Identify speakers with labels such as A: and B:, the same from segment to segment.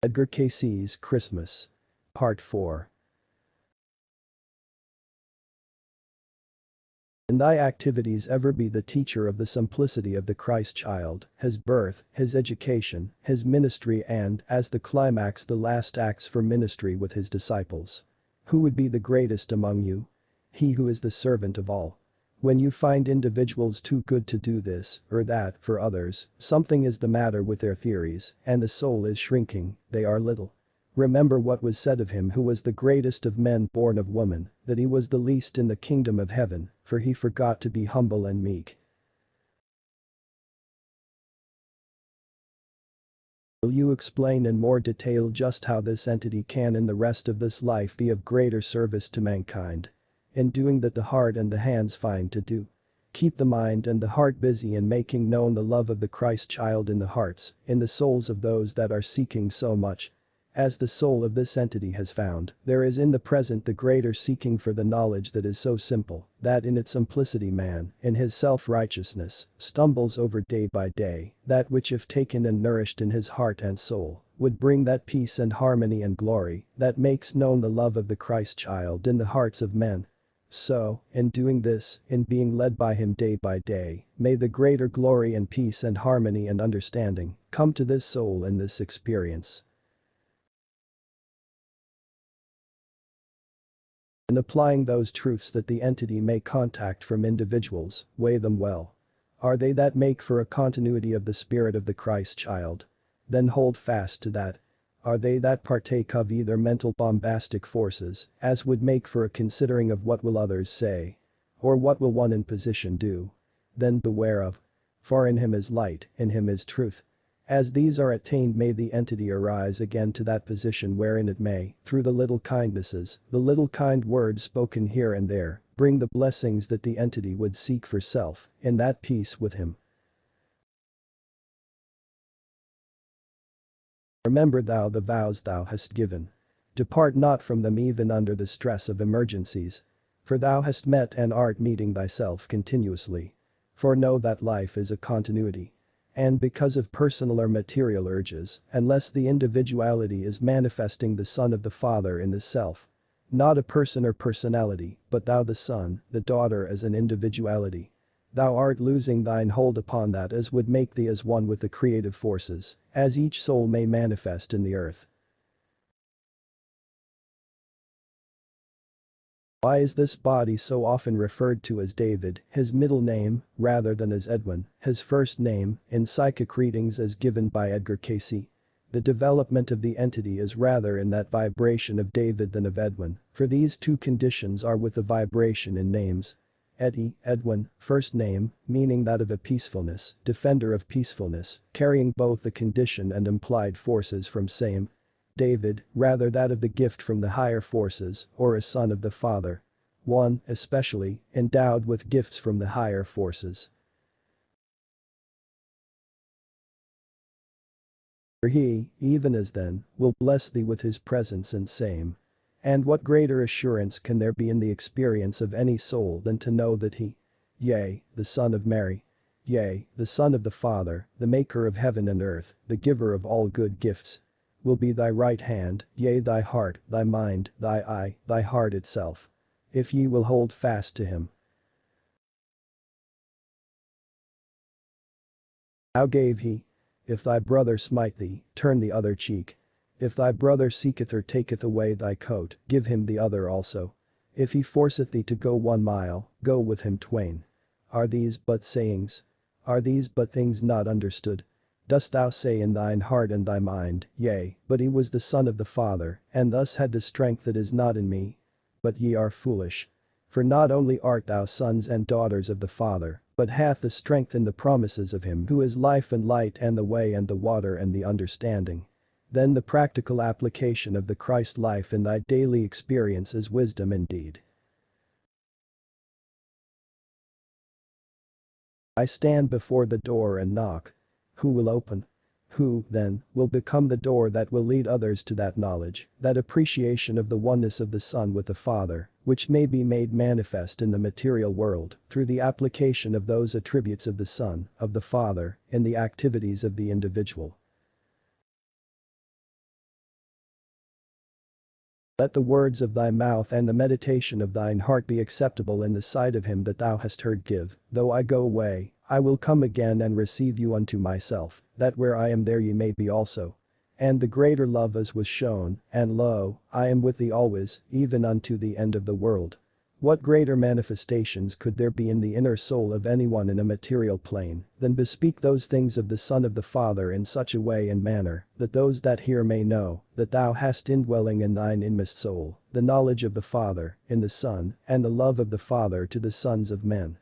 A: Edgar Cayce's Christmas. Part 4. In thy activities ever be the teacher of the simplicity of the Christ child, his birth, his education, his ministry and, as the climax the last acts for ministry with his disciples. Who would be the greatest among you? He who is the servant of all. When you find individuals too good to do this or that for others, something is the matter with their theories, and the soul is shrinking, they are little. Remember what was said of him who was the greatest of men born of woman, that he was the least in the kingdom of heaven, for he forgot to be humble and meek. Will you explain in more detail just how this entity can in the rest of this life be of greater service to mankind? In doing that the heart and the hands find to do. Keep the mind and the heart busy in making known the love of the Christ child in the hearts, in the souls of those that are seeking so much. As the soul of this entity has found, there is in the present the greater seeking for the knowledge that is so simple, that in its simplicity man, in his self-righteousness, stumbles over day by day, that which if taken and nourished in his heart and soul, would bring that peace and harmony and glory, that makes known the love of the Christ child in the hearts of men. So, in doing this, in being led by him day by day, may the greater glory and peace and harmony and understanding come to this soul in this experience. In applying those truths that the entity may contact from individuals, weigh them well. Are they that make for a continuity of the spirit of the Christ child? Then hold fast to that. Are they that partake of either mental bombastic forces, as would make for a considering of what will others say? Or what will one in position do? Then beware of. For in him is light, in him is truth. As these are attained may the entity arise again to that position wherein it may, through the little kindnesses, the little kind words spoken here and there, bring the blessings that the entity would seek for self, in that peace with him. Remember thou the vows thou hast given. Depart not from them even under the stress of emergencies. For thou hast met and art meeting thyself continuously. For know that life is a continuity. And because of personal or material urges, unless the individuality is manifesting the Son of the Father in the self. Not a person or personality, but thou the son, the daughter as an individuality. Thou art losing thine hold upon that as would make thee as one with the creative forces, as each soul may manifest in the earth. Why is this body so often referred to as David, his middle name, rather than as Edwin, his first name, in psychic readings as given by Edgar Cayce? The development of the entity is rather in that vibration of David than of Edwin, for these two conditions are with the vibration in names. Edwin, first name, meaning that of a peacefulness, defender of peacefulness, carrying both the condition and implied forces from same. David, rather that of the gift from the higher forces, or a son of the Father. One, especially, endowed with gifts from the higher forces. For he, even as then, will bless thee with his presence and same. And what greater assurance can there be in the experience of any soul than to know that he, yea, the Son of Mary, yea, the Son of the Father, the maker of heaven and earth, the giver of all good gifts, will be thy right hand, yea thy heart, thy mind, thy eye, thy heart itself. If ye will hold fast to him. How gave he? If thy brother smite thee, turn the other cheek. If thy brother seeketh or taketh away thy coat, give him the other also. If he forceth thee to go 1 mile, go with him twain. Are these but sayings? Are these but things not understood? Dost thou say in thine heart and thy mind, yea, but he was the Son of the Father, and thus had the strength that is not in me? But ye are foolish. For not only art thou sons and daughters of the Father, but hath the strength in the promises of him who is life and light and the way and the water and the understanding. Then the practical application of the Christ life in thy daily experience is wisdom indeed. I stand before the door and knock. Who will open? Who, then, will become the door that will lead others to that knowledge, that appreciation of the oneness of the Son with the Father, which may be made manifest in the material world through the application of those attributes of the Son, of the Father, in the activities of the individual. Let the words of thy mouth and the meditation of thine heart be acceptable in the sight of him that thou hast heard give, though I go away, I will come again and receive you unto myself, that where I am there ye may be also. And the greater love as was shown, and lo, I am with thee always, even unto the end of the world. What greater manifestations could there be in the inner soul of anyone in a material plane than bespeak those things of the Son of the Father in such a way and manner that those that hear may know that thou hast indwelling in thine inmost soul the knowledge of the Father in the Son and the love of the Father to the sons of men.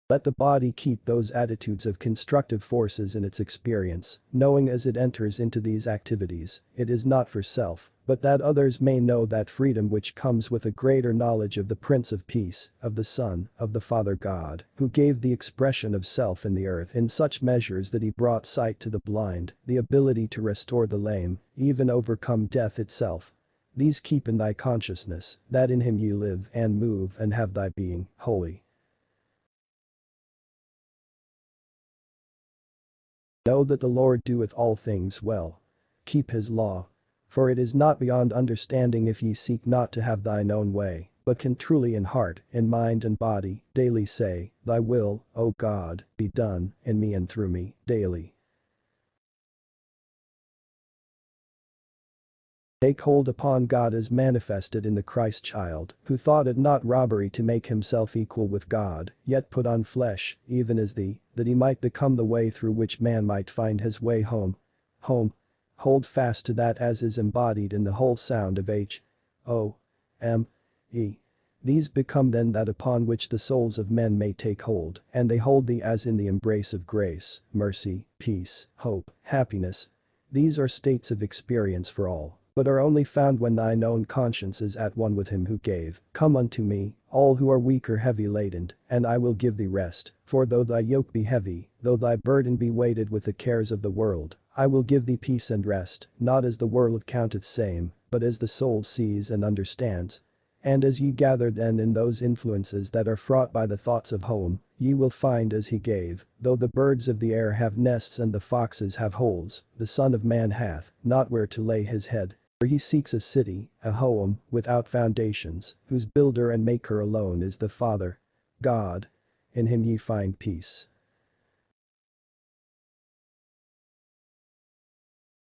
A: Let the body keep those attitudes of constructive forces in its experience, knowing as it enters into these activities, it is not for self, but that others may know that freedom which comes with a greater knowledge of the Prince of Peace, of the Son, of the Father God, who gave the expression of self in the earth in such measures that he brought sight to the blind, the ability to restore the lame, even overcome death itself. These keep in thy consciousness, that in him ye live and move and have thy being, holy. Know that the Lord doeth all things well. Keep his law. For it is not beyond understanding if ye seek not to have thine own way, but can truly in heart, in mind and body, daily say, Thy will, O God, be done, in me and through me, daily. Take hold upon God as manifested in the Christ child, who thought it not robbery to make himself equal with God, yet put on flesh, even as thee, that he might become the way through which man might find his way home. Home. Hold fast to that as is embodied in the whole sound of H. O. M. E. These become then that upon which the souls of men may take hold, and they hold thee as in the embrace of grace, mercy, peace, hope, happiness. These are states of experience for all, but are only found when thine own conscience is at one with him who gave, Come unto me, all who are weak or heavy laden, and I will give thee rest, for though thy yoke be heavy, though thy burden be weighted with the cares of the world, I will give thee peace and rest, not as the world counteth same, but as the soul sees and understands. And as ye gather then in those influences that are fraught by the thoughts of home, ye will find as he gave, though the birds of the air have nests and the foxes have holes, the Son of Man hath not where to lay his head. For he seeks a city, a home, without foundations, whose builder and maker alone is the Father God. In him ye find peace.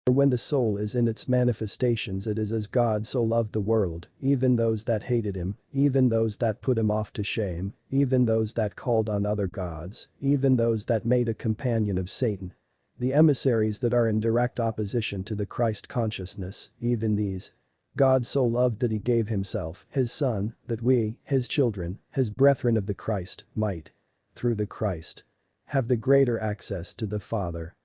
A: For when the soul is in its manifestations it is as God so loved the world, even those that hated him, even those that put him off to shame, even those that called on other gods, even those that made a companion of Satan. The emissaries that are in direct opposition to the Christ consciousness, even these. God so loved that he gave himself, his Son, that we, his children, his brethren of the Christ, might, through the Christ, have the greater access to the Father.